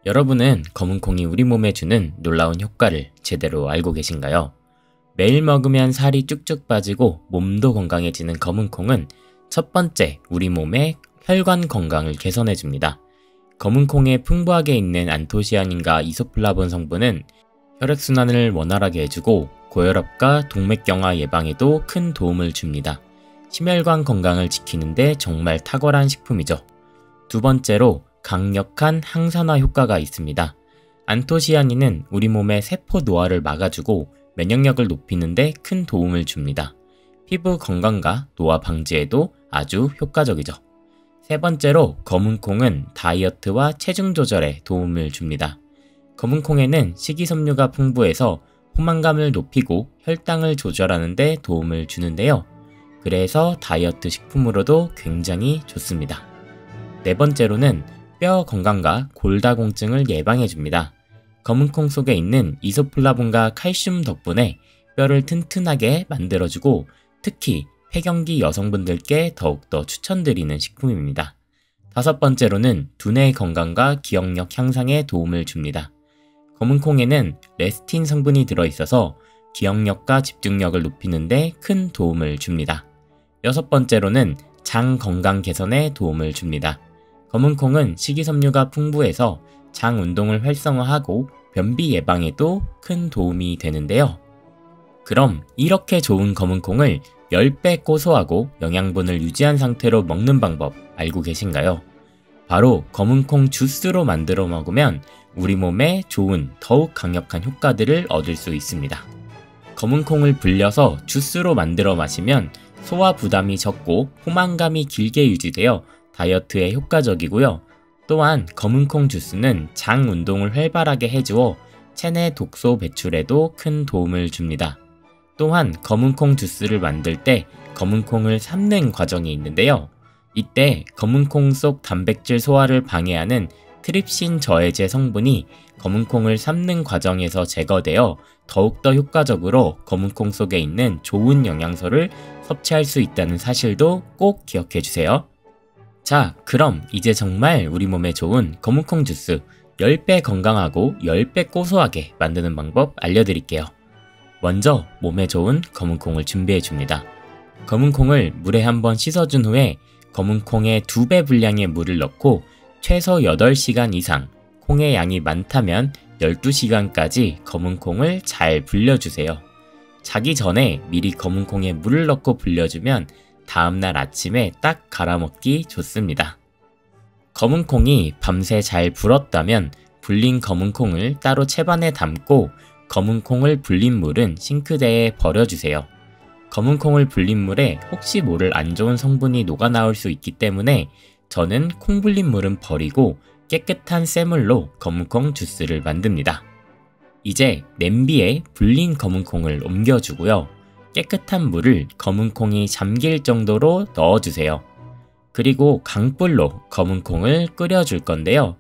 여러분은 검은콩이 우리 몸에 주는 놀라운 효과를 제대로 알고 계신가요? 매일 먹으면 살이 쭉쭉 빠지고 몸도 건강해지는 검은콩은 첫 번째, 우리 몸의 혈관 건강을 개선해줍니다. 검은콩에 풍부하게 있는 안토시아닌과 이소플라본 성분은 혈액순환을 원활하게 해주고 고혈압과 동맥경화 예방에도 큰 도움을 줍니다. 심혈관 건강을 지키는데 정말 탁월한 식품이죠. 두 번째로 강력한 항산화 효과가 있습니다. 안토시아닌은 우리 몸의 세포 노화를 막아주고 면역력을 높이는 데 큰 도움을 줍니다. 피부 건강과 노화 방지에도 아주 효과적이죠. 세 번째로 검은콩은 다이어트와 체중 조절에 도움을 줍니다. 검은콩에는 식이섬유가 풍부해서 포만감을 높이고 혈당을 조절하는 데 도움을 주는데요. 그래서 다이어트 식품으로도 굉장히 좋습니다. 네 번째로는 뼈 건강과 골다공증을 예방해줍니다. 검은콩 속에 있는 이소플라본과 칼슘 덕분에 뼈를 튼튼하게 만들어주고 특히 폐경기 여성분들께 더욱더 추천드리는 식품입니다. 다섯 번째로는 두뇌 건강과 기억력 향상에 도움을 줍니다. 검은콩에는 레스틴 성분이 들어있어서 기억력과 집중력을 높이는 데 큰 도움을 줍니다. 여섯 번째로는 장 건강 개선에 도움을 줍니다. 검은콩은 식이섬유가 풍부해서 장 운동을 활성화하고 변비 예방에도 큰 도움이 되는데요. 그럼 이렇게 좋은 검은콩을 10배 고소하고 영양분을 유지한 상태로 먹는 방법 알고 계신가요? 바로 검은콩 주스로 만들어 먹으면 우리 몸에 좋은 더욱 강력한 효과들을 얻을 수 있습니다. 검은콩을 불려서 주스로 만들어 마시면 소화 부담이 적고 포만감이 길게 유지되어 다이어트에 효과적이고요. 또한 검은콩 주스는 장 운동을 활발하게 해주어 체내 독소 배출에도 큰 도움을 줍니다. 또한 검은콩 주스를 만들 때 검은콩을 삶는 과정이 있는데요. 이때 검은콩 속 단백질 소화를 방해하는 트립신 저해제 성분이 검은콩을 삶는 과정에서 제거되어 더욱더 효과적으로 검은콩 속에 있는 좋은 영양소를 섭취할 수 있다는 사실도 꼭 기억해주세요. 자, 그럼 이제 정말 우리 몸에 좋은 검은콩 주스 10배 건강하고 10배 고소하게 만드는 방법 알려드릴게요. 먼저 몸에 좋은 검은콩을 준비해줍니다. 검은콩을 물에 한번 씻어준 후에 검은콩에 2배 분량의 물을 넣고 최소 8시간 이상, 콩의 양이 많다면 12시간까지 검은콩을 잘 불려주세요. 자기 전에 미리 검은콩에 물을 넣고 불려주면 다음날 아침에 딱 갈아먹기 좋습니다. 검은콩이 밤새 잘 불었다면 불린 검은콩을 따로 채반에 담고 검은콩을 불린 물은 싱크대에 버려주세요. 검은콩을 불린 물에 혹시 모를 안 좋은 성분이 녹아나올 수 있기 때문에 저는 콩 불린 물은 버리고 깨끗한 쇠물로 검은콩 주스를 만듭니다. 이제 냄비에 불린 검은콩을 옮겨주고요. 깨끗한 물을 검은콩이 잠길 정도로 넣어주세요. 그리고 강불로 검은콩을 끓여줄 건데요.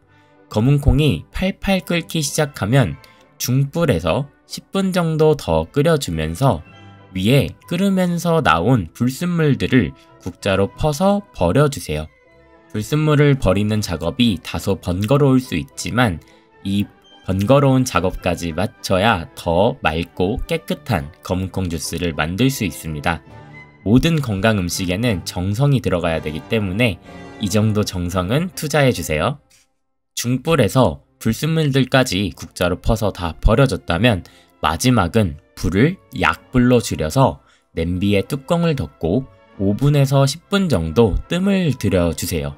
검은콩이 팔팔 끓기 시작하면 중불에서 10분 정도 더 끓여주면서 위에 끓으면서 나온 불순물들을 국자로 퍼서 버려주세요. 불순물을 버리는 작업이 다소 번거로울 수 있지만 이 번거로운 작업까지 마쳐야 더 맑고 깨끗한 검은콩 주스를 만들 수 있습니다. 모든 건강 음식에는 정성이 들어가야 되기 때문에 이 정도 정성은 투자해주세요. 중불에서 불순물들까지 국자로 퍼서 다 버려졌다면 마지막은 불을 약불로 줄여서 냄비에 뚜껑을 덮고 5분에서 10분 정도 뜸을 들여주세요.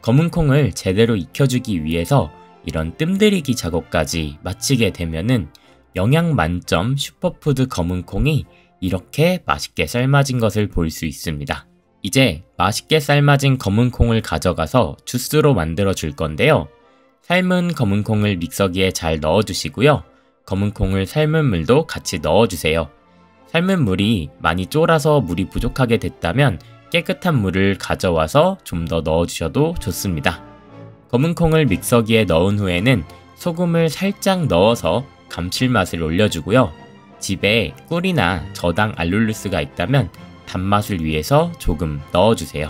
검은콩을 제대로 익혀주기 위해서 이런 뜸들이기 작업까지 마치게 되면은 영양 만점 슈퍼푸드 검은콩이 이렇게 맛있게 삶아진 것을 볼 수 있습니다. 이제 맛있게 삶아진 검은콩을 가져가서 주스로 만들어 줄 건데요. 삶은 검은콩을 믹서기에 잘 넣어주시고요. 검은콩을 삶은 물도 같이 넣어주세요. 삶은 물이 많이 쫄아서 물이 부족하게 됐다면 깨끗한 물을 가져와서 좀 더 넣어주셔도 좋습니다. 검은콩을 믹서기에 넣은 후에는 소금을 살짝 넣어서 감칠맛을 올려주고요. 집에 꿀이나 저당 알룰루스가 있다면 단맛을 위해서 조금 넣어주세요.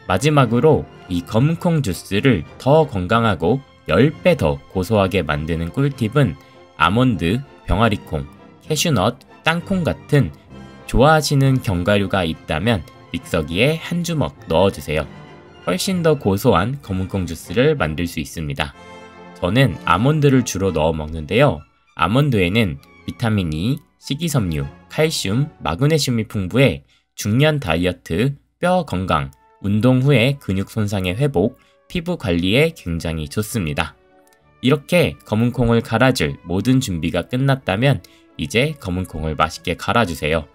마지막으로 이 검은콩 주스를 더 건강하고 10배 더 고소하게 만드는 꿀팁은 아몬드, 병아리콩, 캐슈넛, 땅콩 같은 좋아하시는 견과류가 있다면 믹서기에 한 주먹 넣어주세요. 훨씬 더 고소한 검은콩 주스를 만들 수 있습니다. 저는 아몬드를 주로 넣어 먹는데요. 아몬드에는 비타민 E, 식이섬유, 칼슘, 마그네슘이 풍부해 중년 다이어트, 뼈 건강, 운동 후에 근육 손상의 회복, 피부 관리에 굉장히 좋습니다. 이렇게 검은콩을 갈아줄 모든 준비가 끝났다면 이제 검은콩을 맛있게 갈아주세요.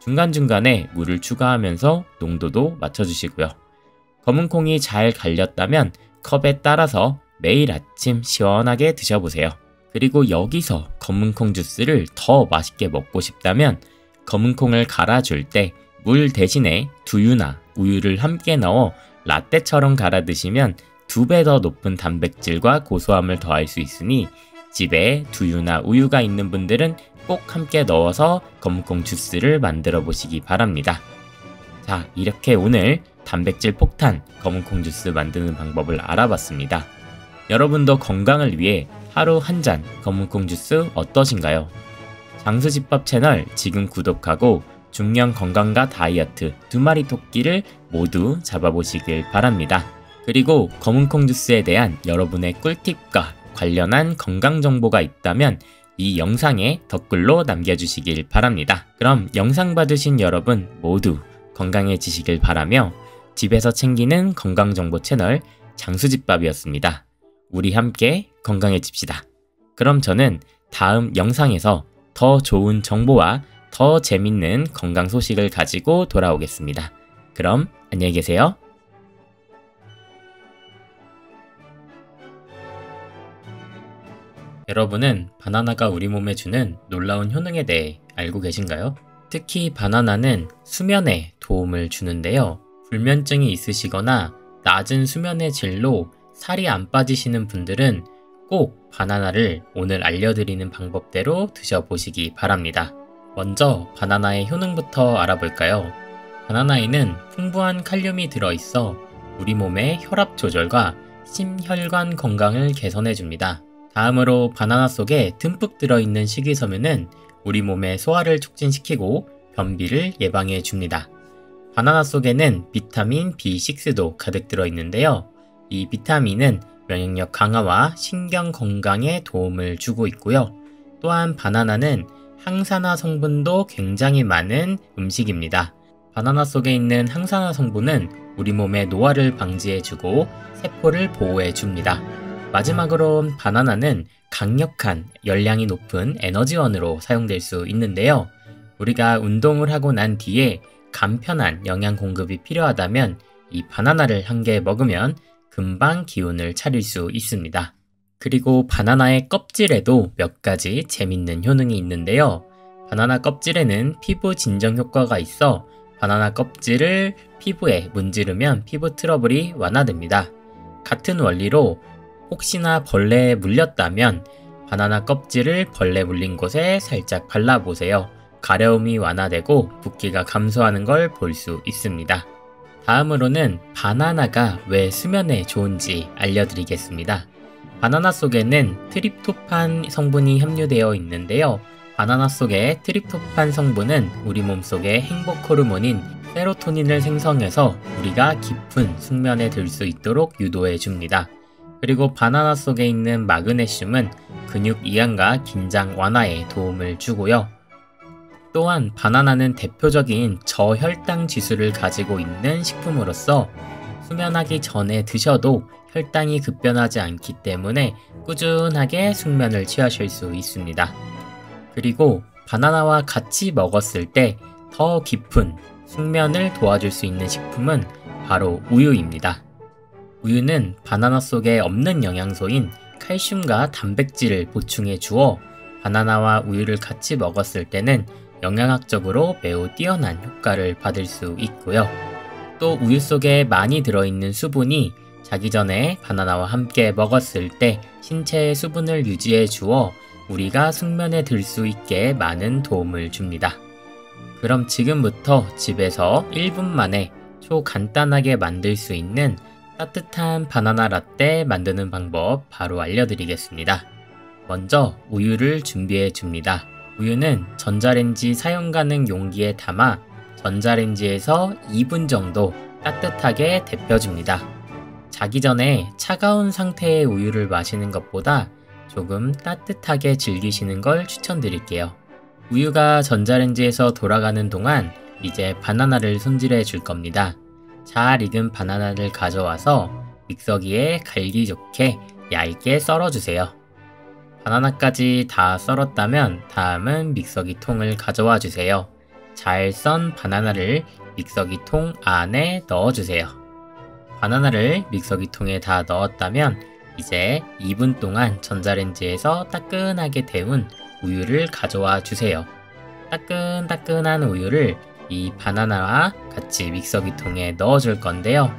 중간중간에 물을 추가하면서 농도도 맞춰주시고요. 검은콩이 잘 갈렸다면 컵에 따라서 매일 아침 시원하게 드셔보세요. 그리고 여기서 검은콩 주스를 더 맛있게 먹고 싶다면 검은콩을 갈아줄 때 물 대신에 두유나 우유를 함께 넣어 라떼처럼 갈아 드시면 2배 더 높은 단백질과 고소함을 더할 수 있으니 집에 두유나 우유가 있는 분들은 꼭 함께 넣어서 검은콩 주스를 만들어 보시기 바랍니다. 자, 이렇게 오늘 단백질 폭탄 검은콩 주스 만드는 방법을 알아봤습니다. 여러분도 건강을 위해 하루 한 잔 검은콩 주스 어떠신가요? 장수집밥 채널 지금 구독하고 중년 건강과 다이어트 2마리 토끼를 모두 잡아보시길 바랍니다. 그리고 검은콩 주스에 대한 여러분의 꿀팁과 관련한 건강 정보가 있다면 이 영상에 댓글로 남겨주시길 바랍니다. 그럼 영상 봐주신 여러분 모두 건강해지시길 바라며 집에서 챙기는 건강정보 채널 장수집밥이었습니다. 우리 함께 건강해집시다. 그럼 저는 다음 영상에서 더 좋은 정보와 더 재밌는 건강 소식을 가지고 돌아오겠습니다. 그럼 안녕히 계세요. 여러분은 바나나가 우리 몸에 주는 놀라운 효능에 대해 알고 계신가요? 특히 바나나는 수면에 도움을 주는데요. 불면증이 있으시거나 낮은 수면의 질로 살이 안 빠지시는 분들은 꼭 바나나를 오늘 알려드리는 방법대로 드셔보시기 바랍니다. 먼저 바나나의 효능부터 알아볼까요? 바나나에는 풍부한 칼륨이 들어있어 우리 몸의 혈압 조절과 심혈관 건강을 개선해줍니다. 다음으로 바나나 속에 듬뿍 들어있는 식이섬유는 우리 몸의 소화를 촉진시키고 변비를 예방해줍니다. 바나나 속에는 비타민 B6도 가득 들어있는데요. 이 비타민은 면역력 강화와 신경 건강에 도움을 주고 있고요. 또한 바나나는 항산화 성분도 굉장히 많은 음식입니다. 바나나 속에 있는 항산화 성분은 우리 몸의 노화를 방지해주고 세포를 보호해줍니다. 마지막으로 바나나는 강력한 열량이 높은 에너지원으로 사용될 수 있는데요. 우리가 운동을 하고 난 뒤에 간편한 영양 공급이 필요하다면 이 바나나를 한 개 먹으면 금방 기운을 차릴 수 있습니다. 그리고 바나나의 껍질에도 몇 가지 재밌는 효능이 있는데요. 바나나 껍질에는 피부 진정 효과가 있어 바나나 껍질을 피부에 문지르면 피부 트러블이 완화됩니다. 같은 원리로 혹시나 벌레에 물렸다면 바나나 껍질을 벌레 물린 곳에 살짝 발라보세요. 가려움이 완화되고 붓기가 감소하는 걸 볼 수 있습니다. 다음으로는 바나나가 왜 수면에 좋은지 알려드리겠습니다. 바나나 속에는 트립토판 성분이 함유되어 있는데요. 바나나 속의 트립토판 성분은 우리 몸속의 행복 호르몬인 세로토닌을 생성해서 우리가 깊은 숙면에 들 수 있도록 유도해 줍니다. 그리고 바나나 속에 있는 마그네슘은 근육 이완과 긴장 완화에 도움을 주고요. 또한 바나나는 대표적인 저혈당 지수를 가지고 있는 식품으로서 수면하기 전에 드셔도 혈당이 급변하지 않기 때문에 꾸준하게 숙면을 취하실 수 있습니다. 그리고 바나나와 같이 먹었을 때 더 깊은 숙면을 도와줄 수 있는 식품은 바로 우유입니다. 우유는 바나나 속에 없는 영양소인 칼슘과 단백질을 보충해 주어 바나나와 우유를 같이 먹었을 때는 영양학적으로 매우 뛰어난 효과를 받을 수 있고요. 또 우유 속에 많이 들어있는 수분이 자기 전에 바나나와 함께 먹었을 때 신체의 수분을 유지해 주어 우리가 숙면에 들 수 있게 많은 도움을 줍니다. 그럼 지금부터 집에서 1분 만에 초간단하게 만들 수 있는 따뜻한 바나나 라떼 만드는 방법 바로 알려드리겠습니다. 먼저 우유를 준비해 줍니다. 우유는 전자레인지 사용 가능 용기에 담아 전자레인지에서 2분 정도 따뜻하게 데펴줍니다. 자기 전에 차가운 상태의 우유를 마시는 것보다 조금 따뜻하게 즐기시는 걸 추천드릴게요. 우유가 전자레인지에서 돌아가는 동안 이제 바나나를 손질해 줄 겁니다. 잘 익은 바나나를 가져와서 믹서기에 갈기 좋게 얇게 썰어주세요. 바나나까지 다 썰었다면 다음은 믹서기 통을 가져와 주세요. 잘 썬 바나나를 믹서기 통 안에 넣어주세요. 바나나를 믹서기 통에 다 넣었다면 이제 2분 동안 전자레인지에서 따끈하게 데운 우유를 가져와 주세요. 따끈따끈한 우유를 이 바나나와 같이 믹서기 통에 넣어줄 건데요.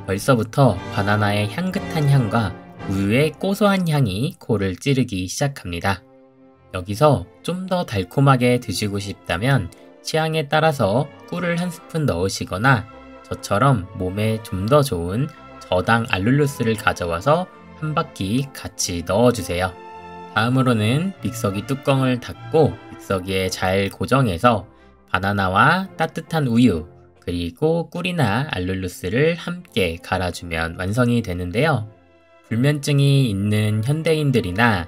벌써부터 바나나의 향긋한 향과 우유의 고소한 향이 코를 찌르기 시작합니다. 여기서 좀 더 달콤하게 드시고 싶다면 취향에 따라서 꿀을 한 스푼 넣으시거나 저처럼 몸에 좀 더 좋은 저당 알룰로스를 가져와서 한 바퀴 같이 넣어주세요. 다음으로는 믹서기 뚜껑을 닫고 믹서기에 잘 고정해서 바나나와 따뜻한 우유 그리고 꿀이나 알룰로스를 함께 갈아주면 완성이 되는데요. 불면증이 있는 현대인들이나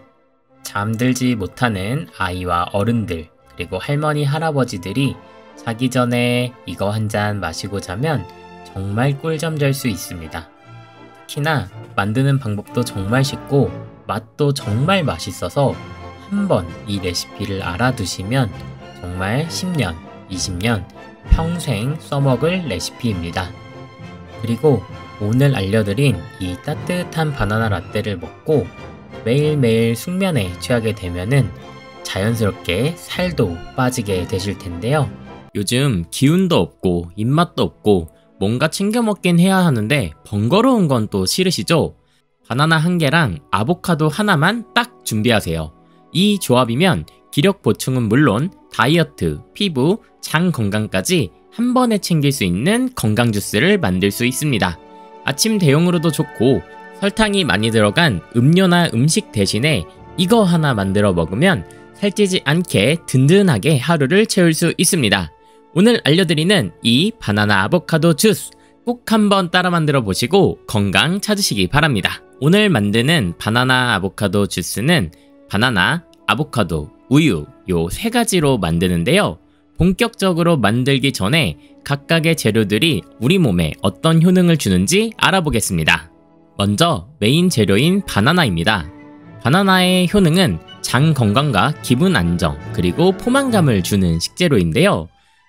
잠들지 못하는 아이와 어른들 그리고 할머니 할아버지들이 자기 전에 이거 한 잔 마시고 자면 정말 꿀잠 잘 수 있습니다. 특히나 만드는 방법도 정말 쉽고 맛도 정말 맛있어서 한번 이 레시피를 알아두시면 정말 10년, 20년 평생 써먹을 레시피입니다. 그리고 오늘 알려드린 이 따뜻한 바나나 라떼를 먹고 매일매일 숙면에 취하게 되면은 자연스럽게 살도 빠지게 되실 텐데요. 요즘 기운도 없고 입맛도 없고 뭔가 챙겨 먹긴 해야 하는데 번거로운 건 또 싫으시죠? 바나나 한 개랑 아보카도 하나만 딱 준비하세요. 이 조합이면 기력 보충은 물론 다이어트, 피부, 장 건강까지 한 번에 챙길 수 있는 건강 주스를 만들 수 있습니다. 아침 대용으로도 좋고 설탕이 많이 들어간 음료나 음식 대신에 이거 하나 만들어 먹으면 살찌지 않게 든든하게 하루를 채울 수 있습니다. 오늘 알려드리는 이 바나나 아보카도 주스 꼭 한번 따라 만들어 보시고 건강 찾으시기 바랍니다. 오늘 만드는 바나나 아보카도 주스는 바나나, 아보카도, 우유 요 세 가지로 만드는데요. 본격적으로 만들기 전에 각각의 재료들이 우리 몸에 어떤 효능을 주는지 알아보겠습니다. 먼저 메인 재료인 바나나입니다. 바나나의 효능은 장 건강과 기분 안정 그리고 포만감을 주는 식재료인데요.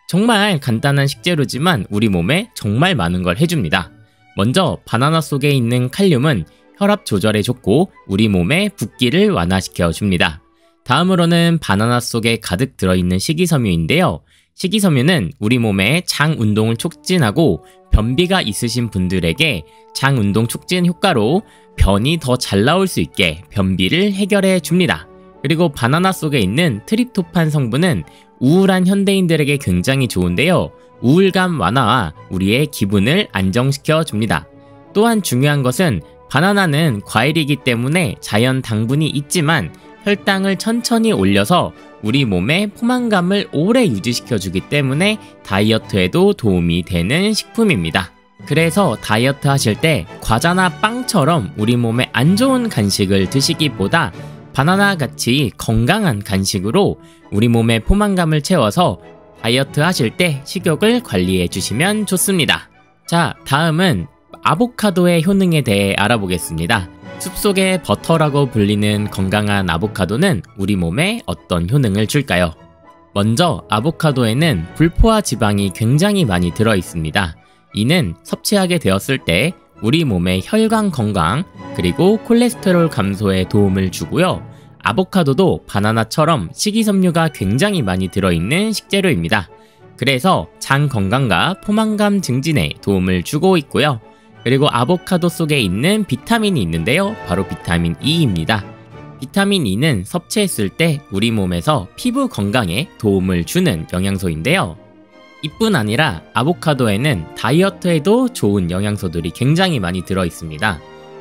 정말 간단한 식재료지만 우리 몸에 정말 많은 걸 해줍니다. 먼저 바나나 속에 있는 칼륨은 혈압 조절에 좋고 우리 몸의 붓기를 완화시켜 줍니다. 다음으로는 바나나 속에 가득 들어있는 식이섬유인데요. 식이섬유는 우리 몸의 장 운동을 촉진하고 변비가 있으신 분들에게 장 운동 촉진 효과로 변이 더 잘 나올 수 있게 변비를 해결해 줍니다. 그리고 바나나 속에 있는 트립토판 성분은 우울한 현대인들에게 굉장히 좋은데요. 우울감 완화와 우리의 기분을 안정시켜 줍니다. 또한 중요한 것은 바나나는 과일이기 때문에 자연 당분이 있지만 혈당을 천천히 올려서 우리 몸의 포만감을 오래 유지시켜 주기 때문에 다이어트에도 도움이 되는 식품입니다. 그래서 다이어트 하실 때 과자나 빵처럼 우리 몸에 안 좋은 간식을 드시기보다 바나나 같이 건강한 간식으로 우리 몸의 포만감을 채워서 다이어트 하실 때 식욕을 관리해 주시면 좋습니다. 자, 다음은 아보카도의 효능에 대해 알아보겠습니다. 숲속의 버터라고 불리는 건강한 아보카도는 우리 몸에 어떤 효능을 줄까요? 먼저 아보카도에는 불포화 지방이 굉장히 많이 들어 있습니다. 이는 섭취하게 되었을 때 우리 몸의 혈관 건강 그리고 콜레스테롤 감소에 도움을 주고요. 아보카도도 바나나처럼 식이섬유가 굉장히 많이 들어있는 식재료입니다. 그래서 장 건강과 포만감 증진에 도움을 주고 있고요. 그리고 아보카도 속에 있는 비타민이 있는데요. 바로 비타민 E입니다. 비타민 E는 섭취했을 때 우리 몸에서 피부 건강에 도움을 주는 영양소인데요. 이뿐 아니라 아보카도에는 다이어트에도 좋은 영양소들이 굉장히 많이 들어있습니다.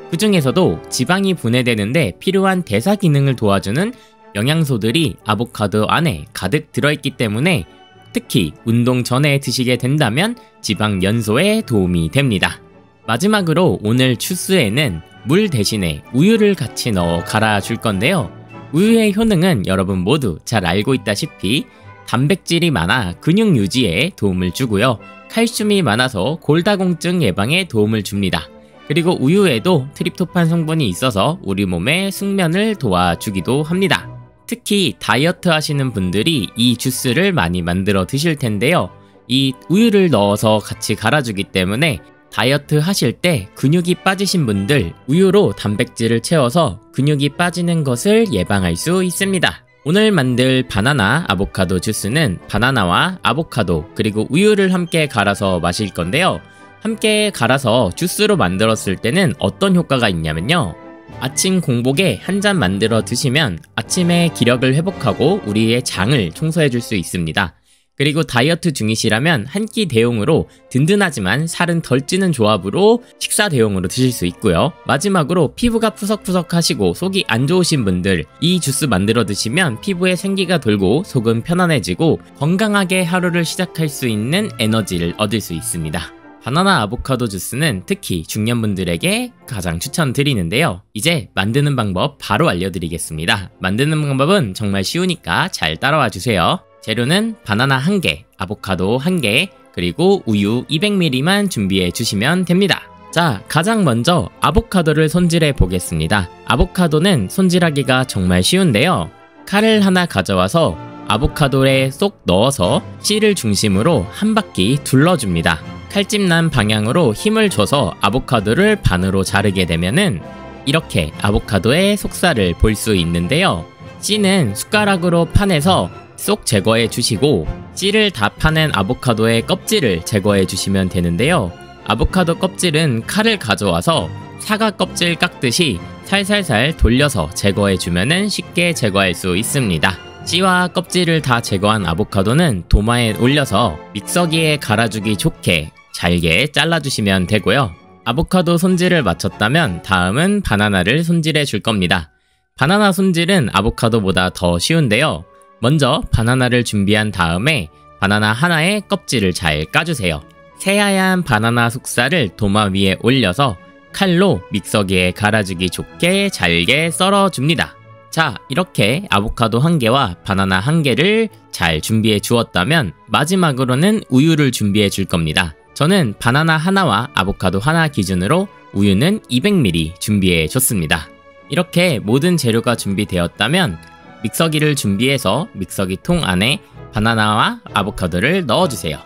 그 중에서도 지방이 분해되는데 필요한 대사 기능을 도와주는 영양소들이 아보카도 안에 가득 들어있기 때문에 특히 운동 전에 드시게 된다면 지방 연소에 도움이 됩니다. 마지막으로 오늘 주스에는 물 대신에 우유를 같이 넣어 갈아줄 건데요. 우유의 효능은 여러분 모두 잘 알고 있다시피 단백질이 많아 근육 유지에 도움을 주고요. 칼슘이 많아서 골다공증 예방에 도움을 줍니다. 그리고 우유에도 트립토판 성분이 있어서 우리 몸의 숙면을 도와주기도 합니다. 특히 다이어트 하시는 분들이 이 주스를 많이 만들어 드실 텐데요. 이 우유를 넣어서 같이 갈아주기 때문에 다이어트 하실 때 근육이 빠지신 분들 우유로 단백질을 채워서 근육이 빠지는 것을 예방할 수 있습니다. 오늘 만들 바나나 아보카도 주스는 바나나와 아보카도 그리고 우유를 함께 갈아서 마실 건데요. 함께 갈아서 주스로 만들었을 때는 어떤 효과가 있냐면요. 아침 공복에 한 잔 만들어 드시면 아침에 기력을 회복하고 우리의 장을 청소해 줄 수 있습니다. 그리고 다이어트 중이시라면 한 끼 대용으로 든든하지만 살은 덜 찌는 조합으로 식사 대용으로 드실 수 있고요. 마지막으로 피부가 푸석푸석하시고 속이 안 좋으신 분들 이 주스 만들어 드시면 피부에 생기가 돌고 속은 편안해지고 건강하게 하루를 시작할 수 있는 에너지를 얻을 수 있습니다. 바나나 아보카도 주스는 특히 중년분들에게 가장 추천드리는데요. 이제 만드는 방법 바로 알려드리겠습니다. 만드는 방법은 정말 쉬우니까 잘 따라와 주세요. 재료는 바나나 1개, 아보카도 1개, 그리고 우유 200ml만 준비해 주시면 됩니다. 자, 가장 먼저 아보카도를 손질해 보겠습니다. 아보카도는 손질하기가 정말 쉬운데요. 칼을 하나 가져와서 아보카도에 쏙 넣어서 씨를 중심으로 한 바퀴 둘러줍니다. 칼집 난 방향으로 힘을 줘서 아보카도를 반으로 자르게 되면은 이렇게 아보카도의 속살을 볼 수 있는데요. 씨는 숟가락으로 파내서 쏙 제거해 주시고 씨를 다 파낸 아보카도의 껍질을 제거해 주시면 되는데요. 아보카도 껍질은 칼을 가져와서 사과 껍질 깎듯이 살살살 돌려서 제거해 주면은 쉽게 제거할 수 있습니다. 씨와 껍질을 다 제거한 아보카도는 도마에 올려서 믹서기에 갈아주기 좋게 잘게 잘라주시면 되고요. 아보카도 손질을 마쳤다면 다음은 바나나를 손질해 줄 겁니다. 바나나 손질은 아보카도보다 더 쉬운데요. 먼저 바나나를 준비한 다음에 바나나 하나의 껍질을 잘 까주세요. 새하얀 바나나 속살을 도마 위에 올려서 칼로 믹서기에 갈아주기 좋게 잘게 썰어줍니다. 자, 이렇게 아보카도 1개와 바나나 1개를 잘 준비해 주었다면 마지막으로는 우유를 준비해 줄 겁니다. 저는 바나나 하나와 아보카도 하나 기준으로 우유는 200ml 준비해 줬습니다. 이렇게 모든 재료가 준비되었다면 믹서기를 준비해서 믹서기 통 안에 바나나와 아보카도를 넣어주세요.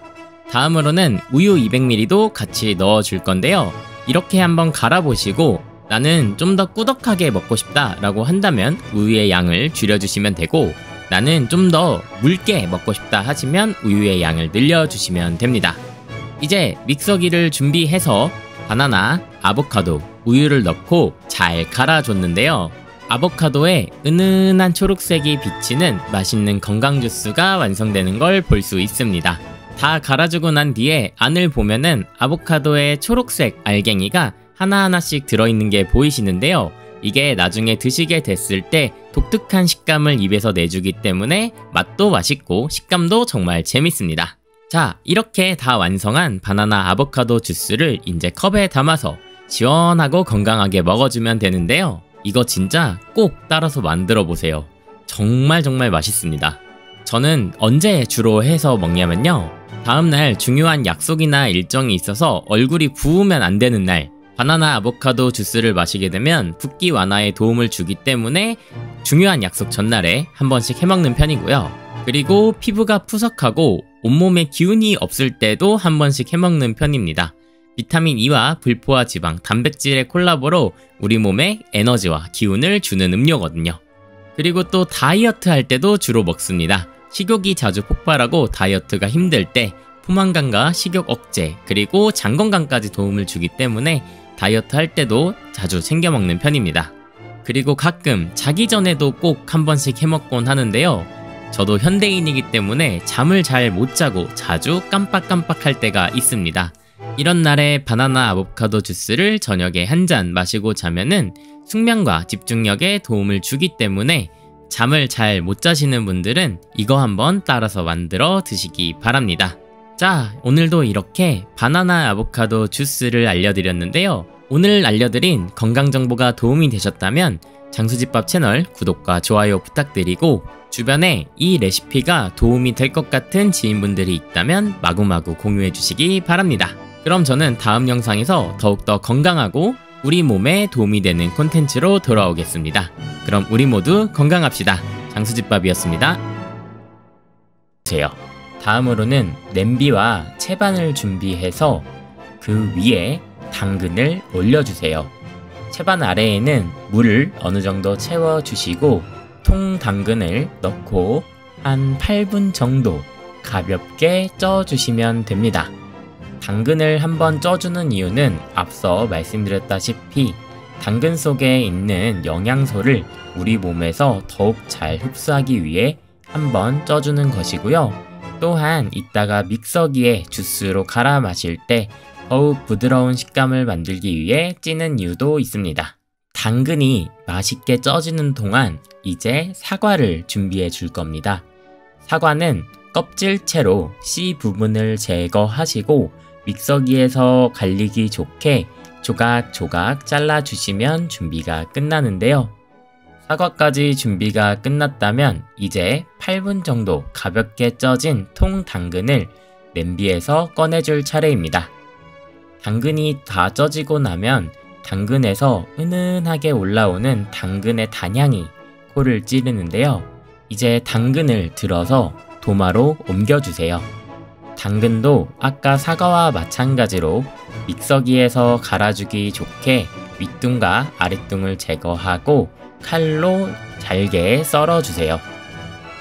다음으로는 우유 200ml도 같이 넣어줄 건데요. 이렇게 한번 갈아보시고 나는 좀 더 꾸덕하게 먹고 싶다 라고 한다면 우유의 양을 줄여주시면 되고 나는 좀 더 묽게 먹고 싶다 하시면 우유의 양을 늘려주시면 됩니다. 이제 믹서기를 준비해서 바나나, 아보카도, 우유를 넣고 잘 갈아줬는데요. 아보카도에 은은한 초록색이 비치는 맛있는 건강 주스가 완성되는 걸 볼 수 있습니다. 다 갈아주고 난 뒤에 안을 보면은 아보카도의 초록색 알갱이가 하나하나씩 들어있는 게 보이시는데요. 이게 나중에 드시게 됐을 때 독특한 식감을 입에서 내주기 때문에 맛도 맛있고 식감도 정말 재밌습니다. 자, 이렇게 다 완성한 바나나 아보카도 주스를 이제 컵에 담아서 시원하고 건강하게 먹어주면 되는데요. 이거 진짜 꼭 따라서 만들어 보세요. 정말 맛있습니다. 저는 언제 주로 해서 먹냐면요. 다음날 중요한 약속이나 일정이 있어서 얼굴이 부으면 안 되는 날 바나나 아보카도 주스를 마시게 되면 붓기 완화에 도움을 주기 때문에 중요한 약속 전날에 한 번씩 해먹는 편이고요. 그리고 피부가 푸석하고 온몸에 기운이 없을 때도 한 번씩 해먹는 편입니다. 비타민 E와 불포화 지방, 단백질의 콜라보로 우리 몸에 에너지와 기운을 주는 음료거든요. 그리고 또 다이어트 할 때도 주로 먹습니다. 식욕이 자주 폭발하고 다이어트가 힘들 때 포만감과 식욕 억제, 그리고 장 건강까지 도움을 주기 때문에 다이어트 할 때도 자주 챙겨 먹는 편입니다. 그리고 가끔 자기 전에도 꼭 한 번씩 해먹곤 하는데요. 저도 현대인이기 때문에 잠을 잘 못 자고 자주 깜빡깜빡할 때가 있습니다. 이런 날에 바나나 아보카도 주스를 저녁에 한 잔 마시고 자면은 숙면과 집중력에 도움을 주기 때문에 잠을 잘 못 자시는 분들은 이거 한번 따라서 만들어 드시기 바랍니다. 자, 오늘도 이렇게 바나나 아보카도 주스를 알려드렸는데요. 오늘 알려드린 건강정보가 도움이 되셨다면 장수집밥 채널 구독과 좋아요 부탁드리고, 주변에 이 레시피가 도움이 될 것 같은 지인분들이 있다면 마구마구 공유해 주시기 바랍니다. 그럼 저는 다음 영상에서 더욱더 건강하고 우리 몸에 도움이 되는 콘텐츠로 돌아오겠습니다. 그럼 우리 모두 건강합시다. 장수집밥이었습니다. 다음으로는 냄비와 채반을 준비해서 그 위에 당근을 올려주세요. 채반 아래에는 물을 어느 정도 채워주시고 통 당근을 넣고 한 8분 정도 가볍게 쪄주시면 됩니다. 당근을 한번 쪄주는 이유는 앞서 말씀드렸다시피 당근 속에 있는 영양소를 우리 몸에서 더욱 잘 흡수하기 위해 한번 쪄주는 것이고요. 또한 이따가 믹서기에 주스로 갈아 마실 때 더욱 부드러운 식감을 만들기 위해 찌는 이유도 있습니다. 당근이 맛있게 쪄지는 동안 이제 사과를 준비해 줄 겁니다. 사과는 껍질채로 씨 부분을 제거하시고 믹서기에서 갈리기 좋게 조각조각 잘라주시면 준비가 끝나는데요. 사과까지 준비가 끝났다면 이제 8분 정도 가볍게 쪄진 통 당근을 냄비에서 꺼내줄 차례입니다. 당근이 다 쪄지고 나면 당근에서 은은하게 올라오는 당근의 단향이 코를 찌르는데요. 이제 당근을 들어서 도마로 옮겨주세요. 당근도 아까 사과와 마찬가지로 믹서기에서 갈아주기 좋게 윗둥과 아랫둥을 제거하고 칼로 잘게 썰어주세요.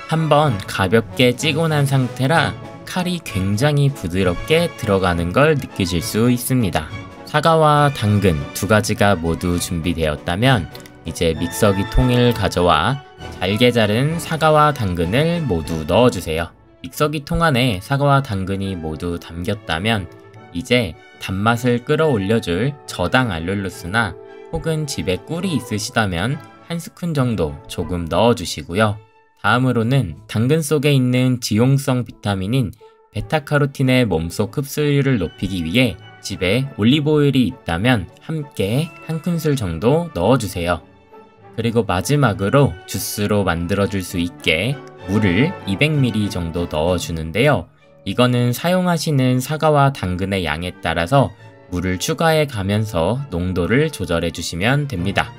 한번 가볍게 찌고 난 상태라 칼이 굉장히 부드럽게 들어가는 걸 느끼실 수 있습니다. 사과와 당근 두 가지가 모두 준비되었다면 이제 믹서기 통을 가져와 잘게 자른 사과와 당근을 모두 넣어주세요. 믹서기 통 안에 사과와 당근이 모두 담겼다면 이제 단맛을 끌어올려줄 저당 알룰로스나 혹은 집에 꿀이 있으시다면 한 스푼 정도 조금 넣어주시고요. 다음으로는 당근 속에 있는 지용성 비타민인 베타카로틴의 몸속 흡수율을 높이기 위해 집에 올리브오일이 있다면 함께 한 큰술 정도 넣어주세요. 그리고 마지막으로 주스로 만들어줄 수 있게 물을 200ml 정도 넣어주는데요. 이거는 사용하시는 사과와 당근의 양에 따라서 물을 추가해 가면서 농도를 조절해 주시면 됩니다.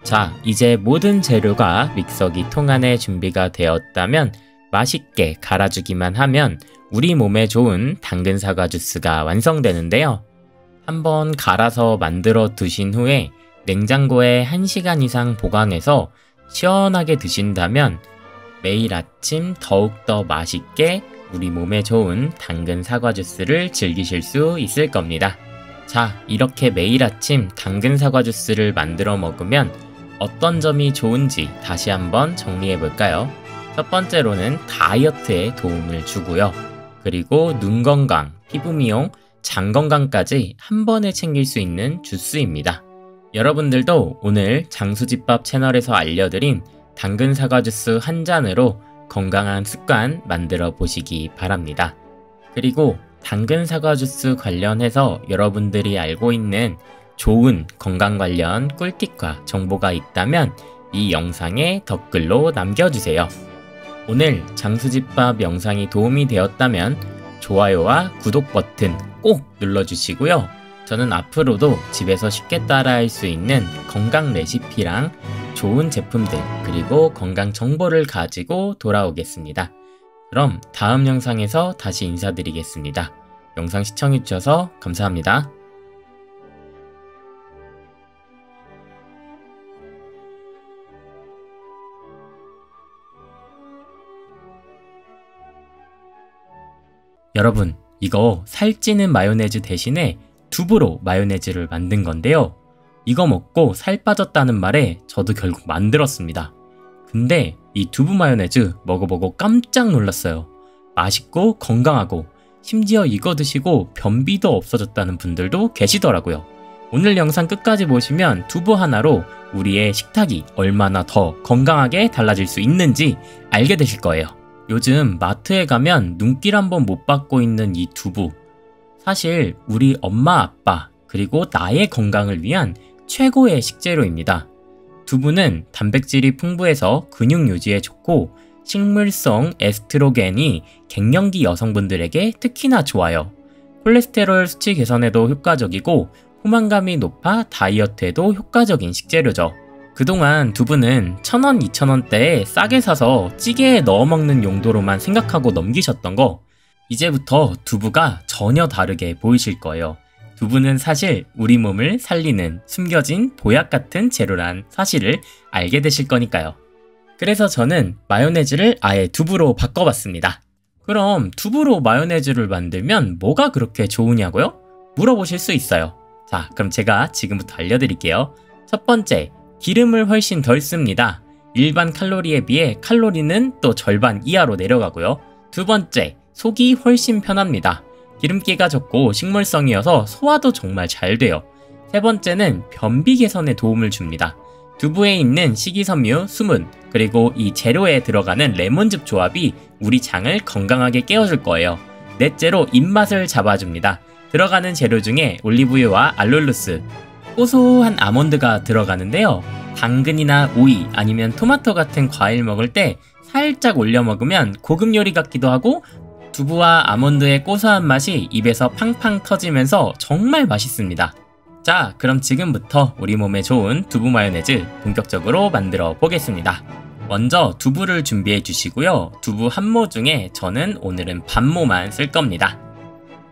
자, 이제 모든 재료가 믹서기 통 안에 준비가 되었다면 맛있게 갈아주기만 하면 우리 몸에 좋은 당근 사과 주스가 완성되는데요. 한번 갈아서 만들어 두신 후에 냉장고에 1시간 이상 보관해서 시원하게 드신다면 매일 아침 더욱더 맛있게 우리 몸에 좋은 당근 사과 주스를 즐기실 수 있을 겁니다. 자, 이렇게 매일 아침 당근 사과 주스를 만들어 먹으면 어떤 점이 좋은지 다시 한번 정리해 볼까요? 첫 번째로는 다이어트에 도움을 주고요. 그리고 눈 건강, 피부 미용, 장 건강까지 한 번에 챙길 수 있는 주스입니다. 여러분들도 오늘 장수집밥 채널에서 알려드린 당근 사과 주스 한 잔으로 건강한 습관 만들어 보시기 바랍니다. 그리고 당근 사과 주스 관련해서 여러분들이 알고 있는 좋은 건강 관련 꿀팁과 정보가 있다면 이 영상에 댓글로 남겨주세요. 오늘 장수집밥 영상이 도움이 되었다면 좋아요와 구독 버튼 꼭 눌러주시고요. 저는 앞으로도 집에서 쉽게 따라할 수 있는 건강 레시피랑 좋은 제품들 그리고 건강 정보를 가지고 돌아오겠습니다. 그럼 다음 영상에서 다시 인사드리겠습니다. 영상 시청해주셔서 감사합니다. 여러분, 이거 살찌는 마요네즈 대신에 두부로 마요네즈를 만든 건데요. 이거 먹고 살 빠졌다는 말에 저도 결국 만들었습니다. 근데 이 두부 마요네즈 먹어보고 깜짝 놀랐어요. 맛있고 건강하고 심지어 이거 드시고 변비도 없어졌다는 분들도 계시더라고요. 오늘 영상 끝까지 보시면 두부 하나로 우리의 식탁이 얼마나 더 건강하게 달라질 수 있는지 알게 되실 거예요. 요즘 마트에 가면 눈길 한번 못 받고 있는 이 두부, 사실 우리 엄마 아빠 그리고 나의 건강을 위한 최고의 식재료입니다. 두부는 단백질이 풍부해서 근육 유지에 좋고 식물성 에스트로겐이 갱년기 여성분들에게 특히나 좋아요. 콜레스테롤 수치 개선에도 효과적이고 포만감이 높아 다이어트에도 효과적인 식재료죠. 그동안 두부는 1,000원, 2,000원대에 싸게 사서 찌개에 넣어 먹는 용도로만 생각하고 넘기셨던 거, 이제부터 두부가 전혀 다르게 보이실 거예요. 두부는 사실 우리 몸을 살리는 숨겨진 보약 같은 재료란 사실을 알게 되실 거니까요. 그래서 저는 마요네즈를 아예 두부로 바꿔봤습니다. 그럼 두부로 마요네즈를 만들면 뭐가 그렇게 좋으냐고요? 물어보실 수 있어요. 자, 그럼 제가 지금부터 알려드릴게요. 첫 번째, 기름을 훨씬 덜 씁니다. 일반 칼로리에 비해 칼로리는 또 절반 이하로 내려가고요. 두 번째, 속이 훨씬 편합니다. 기름기가 적고 식물성이어서 소화도 정말 잘 돼요. 세 번째는 변비 개선에 도움을 줍니다. 두부에 있는 식이섬유, 수분, 그리고 이 재료에 들어가는 레몬즙 조합이 우리 장을 건강하게 깨워줄 거예요. 넷째로 입맛을 잡아줍니다. 들어가는 재료 중에 올리브유와 알룰루스, 고소한 아몬드가 들어가는데요. 당근이나 오이 아니면 토마토 같은 과일 먹을 때 살짝 올려 먹으면 고급 요리 같기도 하고 두부와 아몬드의 고소한 맛이 입에서 팡팡 터지면서 정말 맛있습니다. 자, 그럼 지금부터 우리 몸에 좋은 두부 마요네즈 본격적으로 만들어 보겠습니다. 먼저 두부를 준비해 주시고요. 두부 한 모 중에 저는 오늘은 반모만 쓸 겁니다.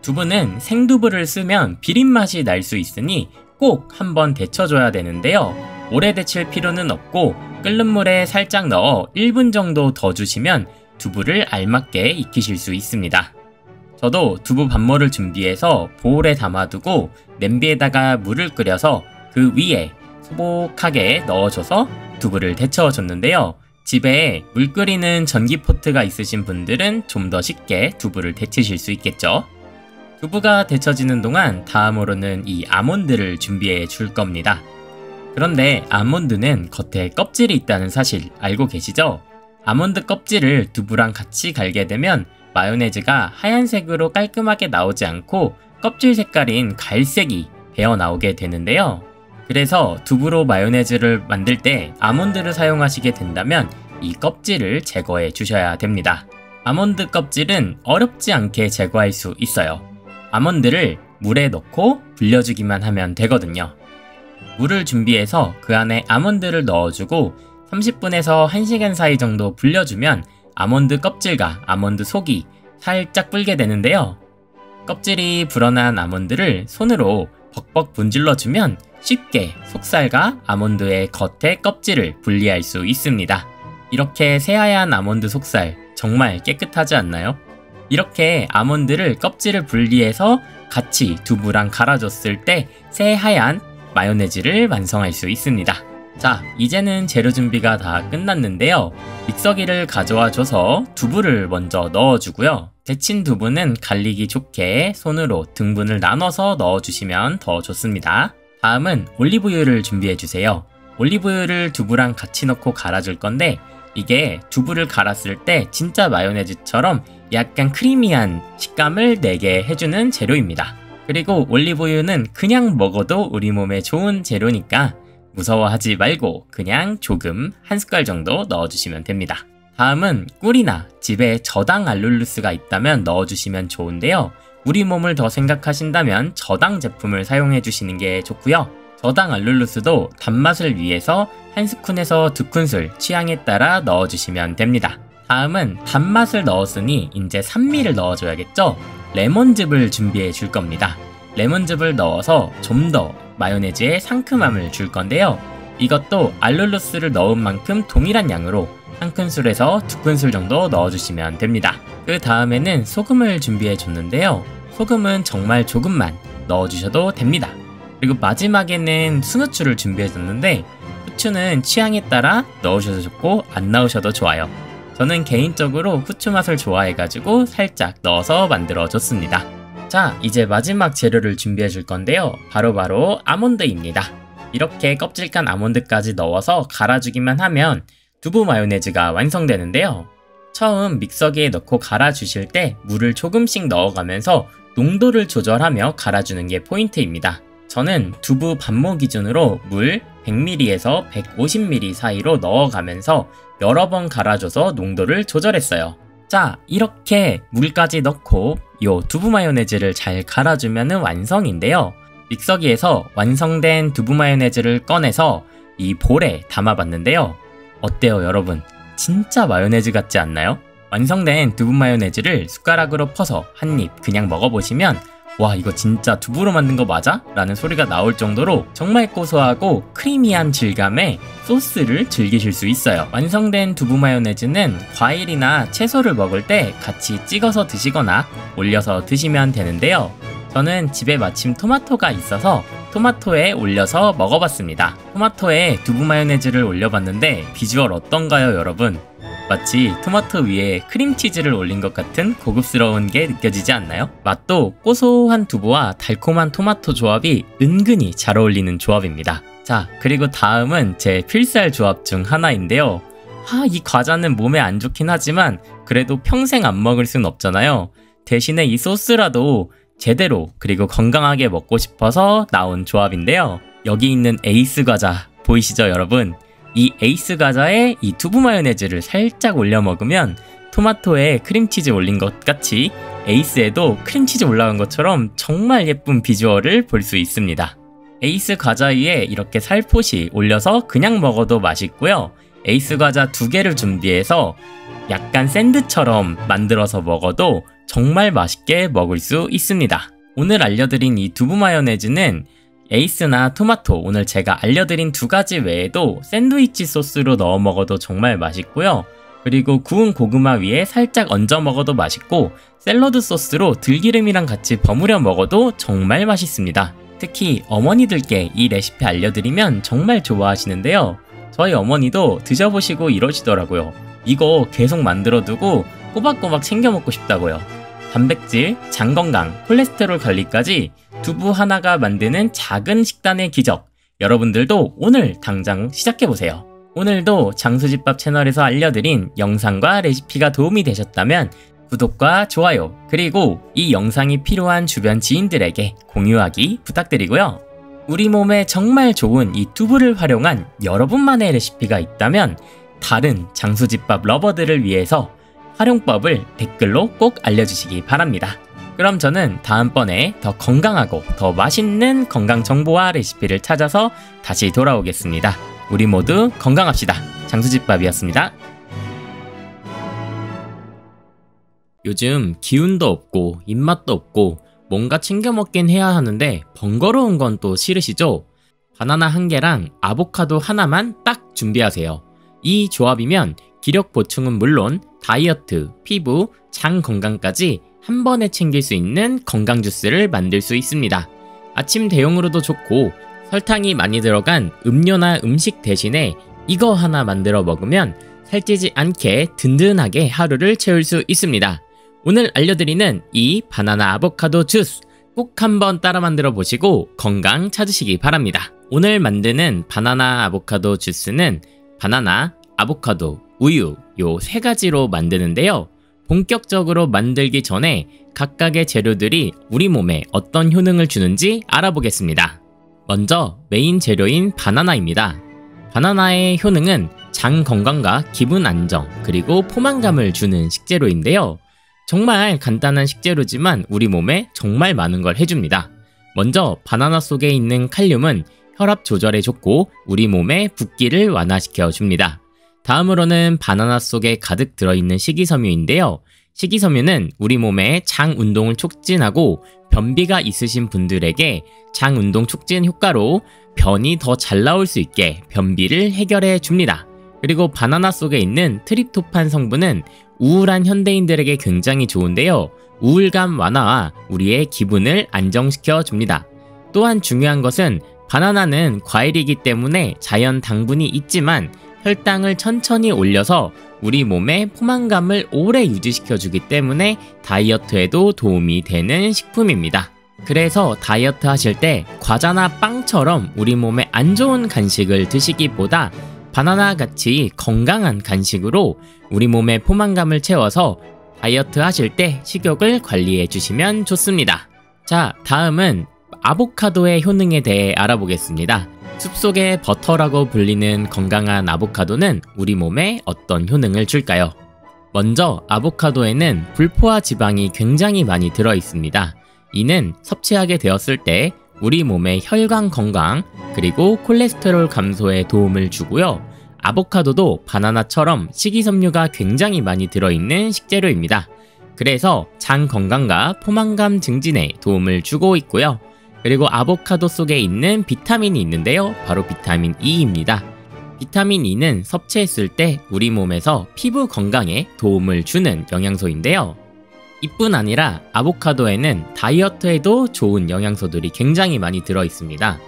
두부는 생두부를 쓰면 비린맛이 날 수 있으니 꼭 한번 데쳐줘야 되는데요. 오래 데칠 필요는 없고 끓는 물에 살짝 넣어 1분 정도 더 주시면 두부를 알맞게 익히실 수 있습니다. 저도 두부 반모를 준비해서 보울에 담아두고 냄비에다가 물을 끓여서 그 위에 소복하게 넣어줘서 두부를 데쳐줬는데요. 집에 물 끓이는 전기포트가 있으신 분들은 좀 더 쉽게 두부를 데치실 수 있겠죠. 두부가 데쳐지는 동안 다음으로는 이 아몬드를 준비해 줄 겁니다. 그런데 아몬드는 겉에 껍질이 있다는 사실 알고 계시죠? 아몬드 껍질을 두부랑 같이 갈게 되면 마요네즈가 하얀색으로 깔끔하게 나오지 않고 껍질 색깔인 갈색이 배어 나오게 되는데요. 그래서 두부로 마요네즈를 만들 때 아몬드를 사용하시게 된다면 이 껍질을 제거해 주셔야 됩니다. 아몬드 껍질은 어렵지 않게 제거할 수 있어요. 아몬드를 물에 넣고 불려주기만 하면 되거든요. 물을 준비해서 그 안에 아몬드를 넣어주고 30분에서 1시간 사이 정도 불려주면 아몬드 껍질과 아몬드 속이 살짝 불게 되는데요. 껍질이 불어난 아몬드를 손으로 벅벅 문질러주면 쉽게 속살과 아몬드의 겉에 껍질을 분리할 수 있습니다. 이렇게 새하얀 아몬드 속살 정말 깨끗하지 않나요? 이렇게 아몬드를 껍질을 분리해서 같이 두부랑 갈아줬을 때 새하얀 마요네즈를 완성할 수 있습니다. 자, 이제는 재료 준비가 다 끝났는데요. 믹서기를 가져와 줘서 두부를 먼저 넣어주고요. 데친 두부는 갈리기 좋게 손으로 등분을 나눠서 넣어주시면 더 좋습니다. 다음은 올리브유를 준비해주세요. 올리브유를 두부랑 같이 넣고 갈아줄 건데 이게 두부를 갈았을 때 진짜 마요네즈처럼 약간 크리미한 식감을 내게 해주는 재료입니다. 그리고 올리브유는 그냥 먹어도 우리 몸에 좋은 재료니까 무서워하지 말고 그냥 조금 한 숟갈 정도 넣어주시면 됩니다. 다음은 꿀이나 집에 저당 알룰루스가 있다면 넣어주시면 좋은데요. 우리 몸을 더 생각하신다면 저당 제품을 사용해 주시는 게 좋고요. 저당 알룰루스도 단맛을 위해서 1스푼에서 2큰술 취향에 따라 넣어주시면 됩니다. 다음은 단맛을 넣었으니 이제 산미를 넣어줘야겠죠? 레몬즙을 준비해 줄 겁니다. 레몬즙을 넣어서 좀 더 마요네즈에 상큼함을 줄 건데요. 이것도 알룰루스를 넣은 만큼 동일한 양으로 1큰술에서 2큰술 정도 넣어주시면 됩니다. 그 다음에는 소금을 준비해 줬는데요. 소금은 정말 조금만 넣어주셔도 됩니다. 그리고 마지막에는 스누추를 준비해 줬는데 후추는 취향에 따라 넣으셔도 좋고 안 넣으셔도 좋아요. 저는 개인적으로 후추 맛을 좋아해가지고 살짝 넣어서 만들어줬습니다. 자, 이제 마지막 재료를 준비해 줄 건데요. 바로 아몬드입니다. 이렇게 껍질 깐 아몬드까지 넣어서 갈아주기만 하면 두부 마요네즈가 완성되는데요. 처음 믹서기에 넣고 갈아주실 때 물을 조금씩 넣어가면서 농도를 조절하며 갈아주는 게 포인트입니다. 저는 두부 반모 기준으로 물 100ml에서 150ml 사이로 넣어가면서 여러 번 갈아줘서 농도를 조절했어요. 자, 이렇게 물까지 넣고 요 두부 마요네즈를 잘 갈아주면 완성인데요. 믹서기에서 완성된 두부 마요네즈를 꺼내서 이 볼에 담아봤는데요. 어때요, 여러분? 진짜 마요네즈 같지 않나요? 완성된 두부 마요네즈를 숟가락으로 퍼서 한 입 그냥 먹어보시면 와, 이거 진짜 두부로 만든 거 맞아? 라는 소리가 나올 정도로 정말 고소하고 크리미한 질감의 소스를 즐기실 수 있어요. 완성된 두부 마요네즈는 과일이나 채소를 먹을 때 같이 찍어서 드시거나 올려서 드시면 되는데요. 저는 집에 마침 토마토가 있어서 토마토에 올려서 먹어봤습니다. 토마토에 두부 마요네즈를 올려봤는데 비주얼 어떤가요, 여러분? 마치 토마토 위에 크림치즈를 올린 것 같은 고급스러운 게 느껴지지 않나요? 맛도 고소한 두부와 달콤한 토마토 조합이 은근히 잘 어울리는 조합입니다. 자, 그리고 다음은 제 필살 조합 중 하나인데요. 이 과자는 몸에 안 좋긴 하지만 그래도 평생 안 먹을 순 없잖아요. 대신에 이 소스라도 제대로 그리고 건강하게 먹고 싶어서 나온 조합인데요. 여기 있는 에이스 과자 보이시죠, 여러분? 이 에이스 과자에 이 두부 마요네즈를 살짝 올려 먹으면 토마토에 크림치즈 올린 것 같이 에이스에도 크림치즈 올라간 것처럼 정말 예쁜 비주얼을 볼 수 있습니다. 에이스 과자 위에 이렇게 살포시 올려서 그냥 먹어도 맛있고요. 에이스 과자 2개를 준비해서 약간 샌드처럼 만들어서 먹어도 정말 맛있게 먹을 수 있습니다. 오늘 알려드린 이 두부 마요네즈는 에이스나 토마토, 오늘 제가 알려드린 2가지 외에도 샌드위치 소스로 넣어 먹어도 정말 맛있고요. 그리고 구운 고구마 위에 살짝 얹어 먹어도 맛있고 샐러드 소스로 들기름이랑 같이 버무려 먹어도 정말 맛있습니다. 특히 어머니들께 이 레시피 알려드리면 정말 좋아하시는데요. 저희 어머니도 드셔보시고 이러시더라고요. 이거 계속 만들어두고 꼬박꼬박 챙겨 먹고 싶다고요. 단백질, 장 건강, 콜레스테롤 관리까지 두부 하나가 만드는 작은 식단의 기적, 여러분들도 오늘 당장 시작해보세요. 오늘도 장수집밥 채널에서 알려드린 영상과 레시피가 도움이 되셨다면 구독과 좋아요, 그리고 이 영상이 필요한 주변 지인들에게 공유하기 부탁드리고요. 우리 몸에 정말 좋은 이 두부를 활용한 여러분만의 레시피가 있다면 다른 장수집밥 러버들을 위해서 활용법을 댓글로 꼭 알려주시기 바랍니다. 그럼 저는 다음번에 더 건강하고 더 맛있는 건강 정보와 레시피를 찾아서 다시 돌아오겠습니다. 우리 모두 건강합시다. 장수집밥이었습니다. 요즘 기운도 없고 입맛도 없고 뭔가 챙겨 먹긴 해야 하는데 번거로운 건 또 싫으시죠? 바나나 1개랑 아보카도 하나만 딱 준비하세요. 이 조합이면 기력 보충은 물론 다이어트, 피부, 장 건강까지 한 번에 챙길 수 있는 건강 주스를 만들 수 있습니다. 아침 대용으로도 좋고 설탕이 많이 들어간 음료나 음식 대신에 이거 하나 만들어 먹으면 살찌지 않게 든든하게 하루를 채울 수 있습니다. 오늘 알려드리는 이 바나나 아보카도 주스 꼭 한번 따라 만들어 보시고 건강 찾으시기 바랍니다. 오늘 만드는 바나나 아보카도 주스는 바나나, 아보카도, 우유 요 3가지로 만드는데요. 본격적으로 만들기 전에 각각의 재료들이 우리 몸에 어떤 효능을 주는지 알아보겠습니다. 먼저 메인 재료인 바나나입니다. 바나나의 효능은 장 건강과 기분 안정, 그리고 포만감을 주는 식재료인데요. 정말 간단한 식재료지만 우리 몸에 정말 많은 걸 해줍니다. 먼저 바나나 속에 있는 칼륨은 혈압 조절에 좋고 우리 몸의 붓기를 완화시켜 줍니다. 다음으로는 바나나 속에 가득 들어있는 식이섬유인데요. 식이섬유는 우리 몸의 장 운동을 촉진하고 변비가 있으신 분들에게 장 운동 촉진 효과로 변이 더 잘 나올 수 있게 변비를 해결해 줍니다. 그리고 바나나 속에 있는 트립토판 성분은 우울한 현대인들에게 굉장히 좋은데요. 우울감 완화와 우리의 기분을 안정시켜 줍니다. 또한 중요한 것은 바나나는 과일이기 때문에 자연 당분이 있지만 혈당을 천천히 올려서 우리 몸의 포만감을 오래 유지시켜주기 때문에 다이어트에도 도움이 되는 식품입니다. 그래서 다이어트 하실 때 과자나 빵처럼 우리 몸에 안 좋은 간식을 드시기보다 바나나 같이 건강한 간식으로 우리 몸의 포만감을 채워서 다이어트 하실 때 식욕을 관리해 주시면 좋습니다. 자, 다음은 아보카도의 효능에 대해 알아보겠습니다. 숲속의 버터라고 불리는 건강한 아보카도는 우리 몸에 어떤 효능을 줄까요? 먼저 아보카도에는 불포화 지방이 굉장히 많이 들어 있습니다. 이는 섭취하게 되었을 때 우리 몸의 혈관 건강 그리고 콜레스테롤 감소에 도움을 주고요. 아보카도도 바나나처럼 식이섬유가 굉장히 많이 들어있는 식재료입니다. 그래서 장 건강과 포만감 증진에 도움을 주고 있고요. 그리고 아보카도 속에 있는 비타민이 있는데요. 바로 비타민 E입니다. 비타민 E는 섭취했을 때 우리 몸에서 피부 건강에 도움을 주는 영양소인데요. 이뿐 아니라 아보카도에는 다이어트에도 좋은 영양소들이 굉장히 많이 들어 있습니다.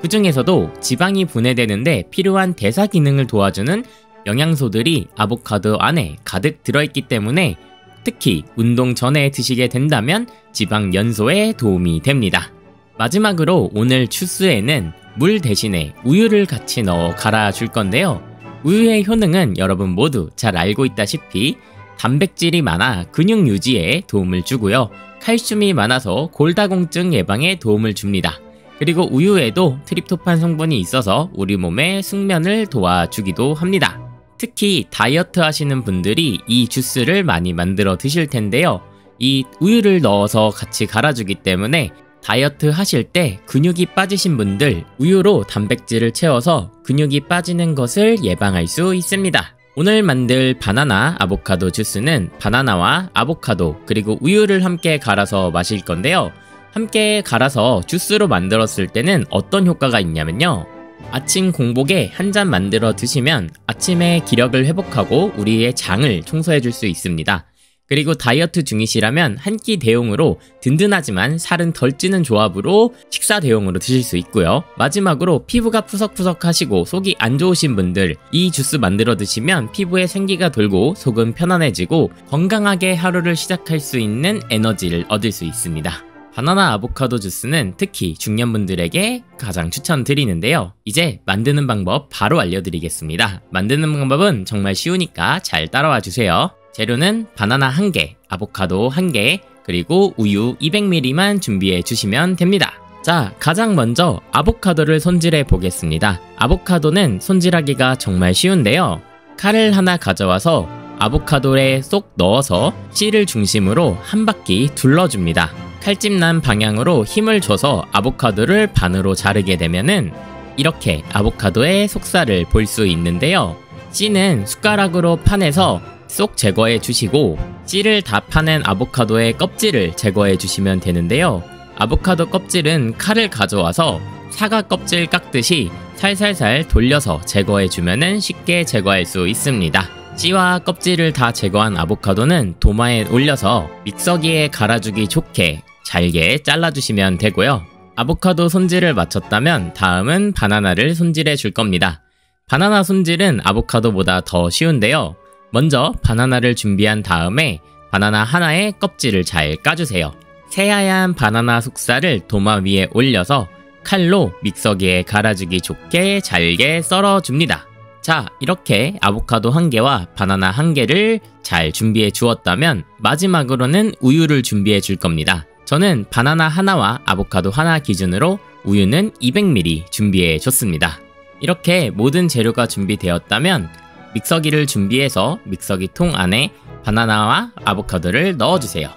그 중에서도 지방이 분해되는데 필요한 대사 기능을 도와주는 영양소들이 아보카도 안에 가득 들어있기 때문에 특히 운동 전에 드시게 된다면 지방 연소에 도움이 됩니다. 마지막으로 오늘 주스에는 물 대신에 우유를 같이 넣어 갈아줄 건데요. 우유의 효능은 여러분 모두 잘 알고 있다시피 단백질이 많아 근육 유지에 도움을 주고요. 칼슘이 많아서 골다공증 예방에 도움을 줍니다. 그리고 우유에도 트립토판 성분이 있어서 우리 몸의 숙면을 도와주기도 합니다. 특히 다이어트 하시는 분들이 이 주스를 많이 만들어 드실 텐데요. 이 우유를 넣어서 같이 갈아주기 때문에 다이어트 하실 때 근육이 빠지신 분들 우유로 단백질을 채워서 근육이 빠지는 것을 예방할 수 있습니다. 오늘 만들 바나나 아보카도 주스는 바나나와 아보카도 그리고 우유를 함께 갈아서 마실 건데요. 함께 갈아서 주스로 만들었을 때는 어떤 효과가 있냐면요. 아침 공복에 한 잔 만들어 드시면 아침에 기력을 회복하고 우리의 장을 청소해 줄 수 있습니다. 그리고 다이어트 중이시라면 한 끼 대용으로 든든하지만 살은 덜 찌는 조합으로 식사 대용으로 드실 수 있고요. 마지막으로 피부가 푸석푸석하시고 속이 안 좋으신 분들 이 주스 만들어 드시면 피부에 생기가 돌고 속은 편안해지고 건강하게 하루를 시작할 수 있는 에너지를 얻을 수 있습니다. 바나나 아보카도 주스는 특히 중년분들에게 가장 추천드리는데요. 이제 만드는 방법 바로 알려드리겠습니다. 만드는 방법은 정말 쉬우니까 잘 따라와 주세요. 재료는 바나나 1개, 아보카도 1개, 그리고 우유 200ml만 준비해 주시면 됩니다. 자, 가장 먼저 아보카도를 손질해 보겠습니다. 아보카도는 손질하기가 정말 쉬운데요. 칼을 하나 가져와서 아보카도에 쏙 넣어서 씨를 중심으로 한 바퀴 둘러줍니다. 칼집 난 방향으로 힘을 줘서 아보카도를 반으로 자르게 되면은 이렇게 아보카도의 속살을 볼 수 있는데요. 씨는 숟가락으로 파내서 쏙 제거해 주시고 씨를 다 파낸 아보카도의 껍질을 제거해 주시면 되는데요. 아보카도 껍질은 칼을 가져와서 사과 껍질 깎듯이 살살살 돌려서 제거해 주면은 쉽게 제거할 수 있습니다. 씨와 껍질을 다 제거한 아보카도는 도마에 올려서 믹서기에 갈아주기 좋게 잘게 잘라주시면 되고요. 아보카도 손질을 마쳤다면 다음은 바나나를 손질해 줄 겁니다. 바나나 손질은 아보카도보다 더 쉬운데요. 먼저 바나나를 준비한 다음에 바나나 하나의 껍질을 잘 까주세요. 새하얀 바나나 속살을 도마 위에 올려서 칼로 믹서기에 갈아주기 좋게 잘게 썰어줍니다. 자, 이렇게 아보카도 1개와 바나나 1개를 잘 준비해 주었다면 마지막으로는 우유를 준비해 줄 겁니다. 저는 바나나 하나와 아보카도 하나 기준으로 우유는 200ml 준비해 줬습니다. 이렇게 모든 재료가 준비되었다면 믹서기를 준비해서 믹서기 통 안에 바나나와 아보카도를 넣어주세요.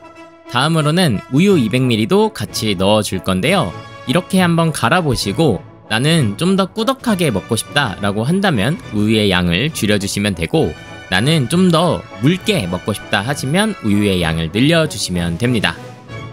다음으로는 우유 200ml도 같이 넣어줄 건데요. 이렇게 한번 갈아보시고 나는 좀 더 꾸덕하게 먹고 싶다 라고 한다면 우유의 양을 줄여주시면 되고 나는 좀 더 묽게 먹고 싶다 하시면 우유의 양을 늘려주시면 됩니다.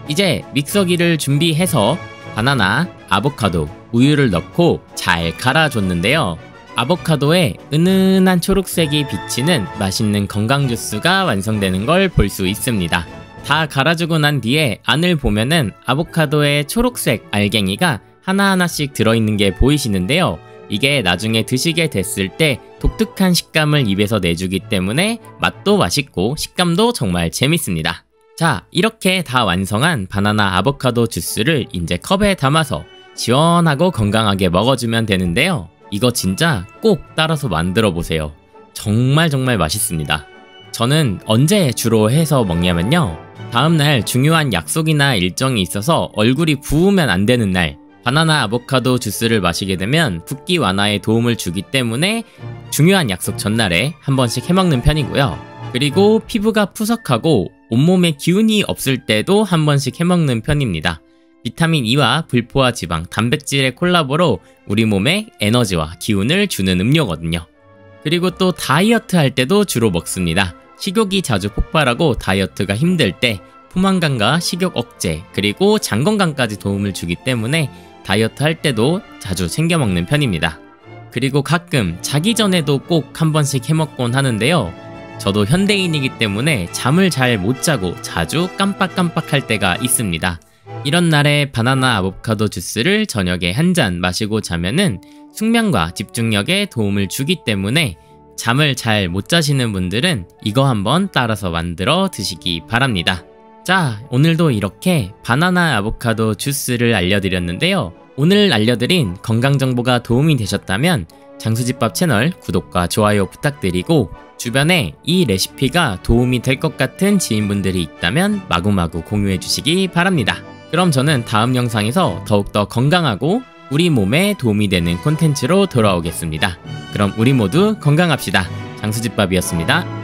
이제 믹서기를 준비해서 바나나, 아보카도, 우유를 넣고 잘 갈아줬는데요. 아보카도에 은은한 초록색이 비치는 맛있는 건강 주스가 완성되는 걸 볼 수 있습니다. 다 갈아주고 난 뒤에 안을 보면은 아보카도의 초록색 알갱이가 하나하나씩 들어있는 게 보이시는데요. 이게 나중에 드시게 됐을 때 독특한 식감을 입에서 내주기 때문에 맛도 맛있고 식감도 정말 재밌습니다. 자, 이렇게 다 완성한 바나나 아보카도 주스를 이제 컵에 담아서 시원하고 건강하게 먹어주면 되는데요. 이거 진짜 꼭 따라서 만들어 보세요. 정말 맛있습니다. 저는 언제 주로 해서 먹냐면요. 다음날 중요한 약속이나 일정이 있어서 얼굴이 부으면 안 되는 날, 바나나 아보카도 주스를 마시게 되면 붓기 완화에 도움을 주기 때문에 중요한 약속 전날에 한 번씩 해먹는 편이고요. 그리고 피부가 푸석하고 온몸에 기운이 없을 때도 한 번씩 해먹는 편입니다. 비타민 E와 불포화 지방, 단백질의 콜라보로 우리 몸에 에너지와 기운을 주는 음료거든요. 그리고 또 다이어트 할 때도 주로 먹습니다. 식욕이 자주 폭발하고 다이어트가 힘들 때 포만감과 식욕 억제, 그리고 장 건강까지 도움을 주기 때문에 다이어트 할 때도 자주 챙겨 먹는 편입니다. 그리고 가끔 자기 전에도 꼭 한 번씩 해먹곤 하는데요. 저도 현대인이기 때문에 잠을 잘 못 자고 자주 깜빡깜빡할 때가 있습니다. 이런 날에 바나나 아보카도 주스를 저녁에 한 잔 마시고 자면은 숙면과 집중력에 도움을 주기 때문에 잠을 잘 못 자시는 분들은 이거 한번 따라서 만들어 드시기 바랍니다. 자, 오늘도 이렇게 바나나 아보카도 주스를 알려드렸는데요. 오늘 알려드린 건강정보가 도움이 되셨다면 장수집밥 채널 구독과 좋아요 부탁드리고, 주변에 이 레시피가 도움이 될 것 같은 지인분들이 있다면 마구마구 공유해 주시기 바랍니다. 그럼 저는 다음 영상에서 더욱더 건강하고 우리 몸에 도움이 되는 콘텐츠로 돌아오겠습니다. 그럼 우리 모두 건강합시다. 장수집밥이었습니다.